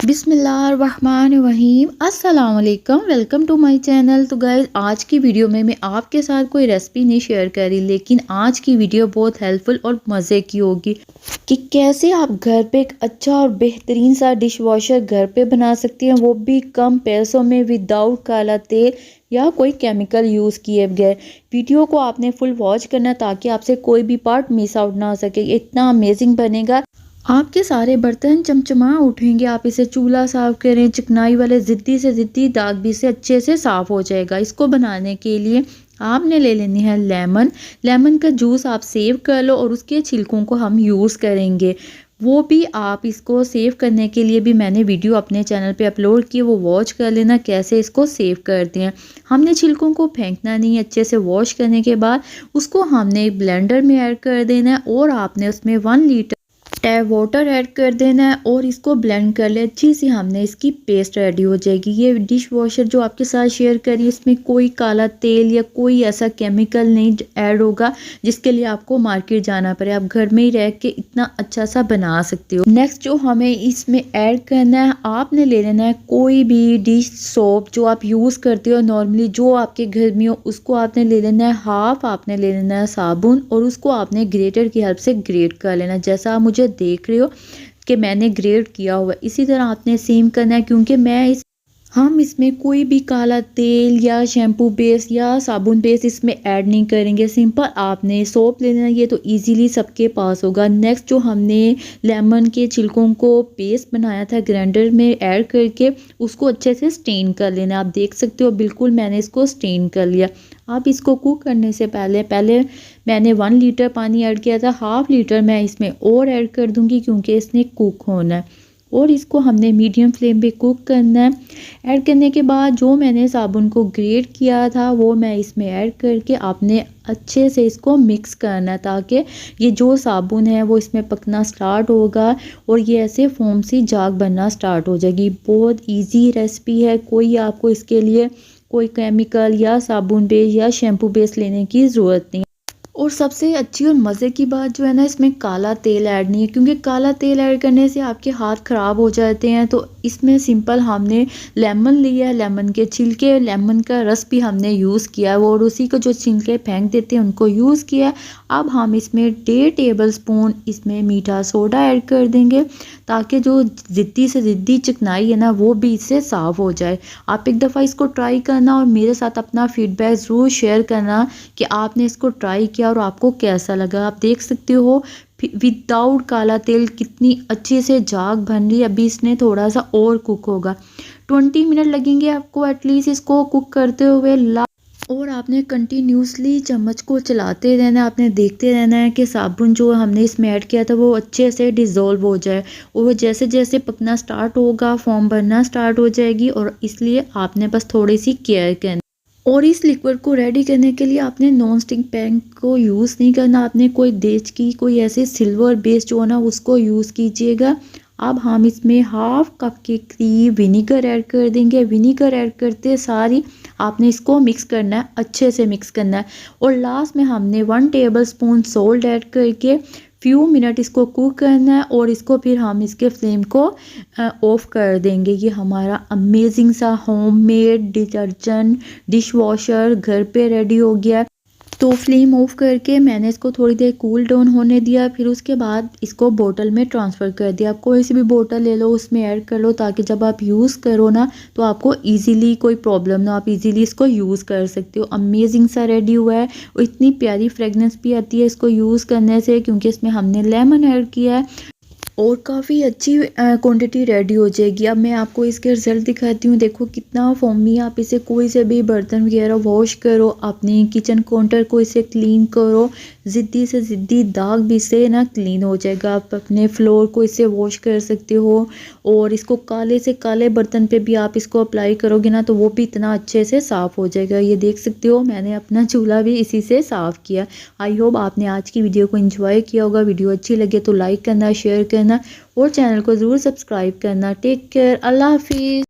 बिस्मिल्लाहिर्रहमानिर्रहीम अस्सलाम वालेकुम, वेलकम टू माय चैनल। तो गाइस, आज की वीडियो में मैं आपके साथ कोई रेसिपी नहीं शेयर कर रही, लेकिन आज की वीडियो बहुत हेल्पफुल और मज़े की होगी कि कैसे आप घर पे एक अच्छा और बेहतरीन सा डिश वॉशर घर पे बना सकती हैं, वो भी कम पैसों में, विदाउट काला तेल या कोई केमिकल यूज़ किए बगैर। वीडियो को आपने फुल वॉच करना ताकि आपसे कोई भी पार्ट मिस आउट ना हो सके। इतना अमेजिंग बनेगा, आपके सारे बर्तन चमचमा उठेंगे। आप इसे चूल्हा साफ करें, चिकनाई वाले ज़िद्दी से ज़िद्दी दाग भी से अच्छे से साफ़ हो जाएगा। इसको बनाने के लिए आपने ले लेनी है लेमन। लेमन का जूस आप सेव कर लो और उसके छिलकों को हम यूज़ करेंगे। वो भी आप इसको सेव करने के लिए भी मैंने वीडियो अपने चैनल पे अपलोड की, वो वॉच कर लेना कैसे इसको सेव करते हैं। हमने छिलकों को फेंकना नहीं है। अच्छे से वॉश करने के बाद उसको हमने एक ब्लेंडर में ऐड कर देना है और आपने उसमें 1 लीटर टैप वाटर ऐड कर देना है और इसको ब्लेंड कर ले अच्छी सी। हमने इसकी पेस्ट रेडी हो जाएगी। ये डिश वॉशर जो आपके साथ शेयर करी, इसमें कोई काला तेल या कोई ऐसा केमिकल नहीं ऐड होगा जिसके लिए आपको मार्केट जाना पड़े। आप घर में ही रह के इतना अच्छा सा बना सकते हो। नेक्स्ट जो हमें इसमें ऐड करना है, आपने ले लेना है कोई भी डिश सोप जो आप यूज़ करते हो नॉर्मली, जो आपके घर में हो, उसको आपने ले लेना है हाफ। आपने ले लेना है साबुन और उसको आपने ग्रेटर की हेल्प से ग्रेट कर लेना, जैसा आप मुझे देख रहे हो कि मैंने ग्रेट किया हुआ। इसी तरह आपने सेम करना है, क्योंकि हम इसमें कोई भी काला तेल या शैम्पू बेस या साबुन बेस इसमें ऐड नहीं करेंगे। सिंपल आपने सोप लेना है, ये तो इजीली सबके पास होगा। नेक्स्ट जो हमने लेमन के छिलकों को पेस्ट बनाया था ग्राइंडर में ऐड करके, उसको अच्छे से स्टेन कर लेना। आप देख सकते हो बिल्कुल मैंने इसको स्टेन कर लिया। आप इसको कुक करने से पहले मैंने 1 लीटर पानी ऐड किया था, हाफ लीटर मैं इसमें और ऐड कर दूंगी क्योंकि इसने कुक होना है और इसको हमने मीडियम फ्लेम पे कुक करना है। ऐड करने के बाद जो मैंने साबुन को ग्रेट किया था वो मैं इसमें ऐड करके आपने अच्छे से इसको मिक्स करना है, ताकि ये जो साबुन है वो इसमें पकना स्टार्ट होगा और ये ऐसे फोम सी जाग बनना स्टार्ट हो जाएगी। बहुत इजी रेसिपी है, कोई आपको इसके लिए कोई केमिकल या साबुन बेस या शैम्पू बेस लेने की ज़रूरत नहीं। और सबसे अच्छी और मज़े की बात जो है ना, इसमें काला तेल ऐड नहीं है, क्योंकि काला तेल ऐड करने से आपके हाथ ख़राब हो जाते हैं। तो इसमें सिंपल हमने लेमन लिया है, लेमन के छिलके, लेमन का रस भी हमने यूज़ किया है वो, और उसी को जो छिलके फेंक देते हैं उनको यूज़ किया है। अब हम इसमें 1.5 टेबल स्पून इसमें मीठा सोडा ऐड कर देंगे, ताकि जो ज़िद्दी से ज़िद्दी चिकनाई है ना वो भी इससे साफ़ हो जाए। आप एक दफ़ा इसको ट्राई करना और मेरे साथ अपना फीडबैक ज़रूर शेयर करना कि आपने इसको ट्राई किया और आपको कैसा लगा। आप देख सकते हो विदाउट काला तेल कितनी अच्छे से जाग बन रही है। अभी इसने थोड़ा सा और कुक होगा, 20 मिनट लगेंगे आपको एटलीस्ट इसको कुक करते हुए। और आपने कंटिन्यूसली चम्मच को चलाते रहना है, आपने देखते रहना है कि साबुन जो हमने इसमें ऐड किया था वो अच्छे से डिज़ोल्व हो जाए। और जैसे जैसे पकना स्टार्ट होगा, फॉर्म बनना स्टार्ट हो जाएगी, और इसलिए आपने बस थोड़ी सी केयर करनी। और इस लिक्विड को रेडी करने के लिए आपने नॉन स्टिक पैन को यूज़ नहीं करना, आपने कोई देश की कोई ऐसे सिल्वर बेस जो है ना उसको यूज़ कीजिएगा। अब हम इसमें हाफ कप के करीब विनीगर ऐड कर देंगे। विनीगर ऐड करते सारी आपने इसको मिक्स करना है, अच्छे से मिक्स करना है। और लास्ट में हमने 1 टेबल स्पून सोल्ट ऐड करके फ्यू मिनट इसको कुक करना है और इसको फिर हम इसके फ्लेम को ऑफ कर देंगे। ये हमारा अमेजिंग सा होममेड डिटर्जेंट डिश वॉशर घर पे रेडी हो गया। तो फ्लेम ऑफ करके मैंने इसको थोड़ी देर कूल डाउन होने दिया, फिर उसके बाद इसको बोतल में ट्रांसफ़र कर दिया। आप कोई सी भी बोतल ले लो, उसमें ऐड कर लो, ताकि जब आप यूज़ करो ना तो आपको इजीली कोई प्रॉब्लम ना, आप इजीली इसको यूज़ कर सकते हो। अमेजिंग सा रेडी हुआ है और इतनी प्यारी फ्रेगनेंस भी आती है इसको यूज़ करने से, क्योंकि इसमें हमने लेमन ऐड किया है और काफ़ी अच्छी क्वांटिटी रेडी हो जाएगी। अब मैं आपको इसके रिज़ल्ट दिखाती हूँ। देखो कितना फोमी। आप इसे कोई से भी बर्तन वगैरह वॉश करो, अपनी किचन काउंटर को इसे क्लीन करो, ज़िद्दी से ज़िद्दी दाग भी से ना क्लीन हो जाएगा। आप अपने फ्लोर को इससे वॉश कर सकते हो और इसको काले से काले बर्तन पे भी आप इसको अप्लाई करोगे ना तो वो भी इतना अच्छे से साफ़ हो जाएगा। ये देख सकते हो मैंने अपना चूल्हा भी इसी से साफ़ किया। आई होप आपने आज की वीडियो को एंजॉय किया होगा। वीडियो अच्छी लगे तो लाइक करना, शेयर करना और चैनल को ज़रूर सब्सक्राइब करना। टेक केयर, अल्लाह हाफिज़।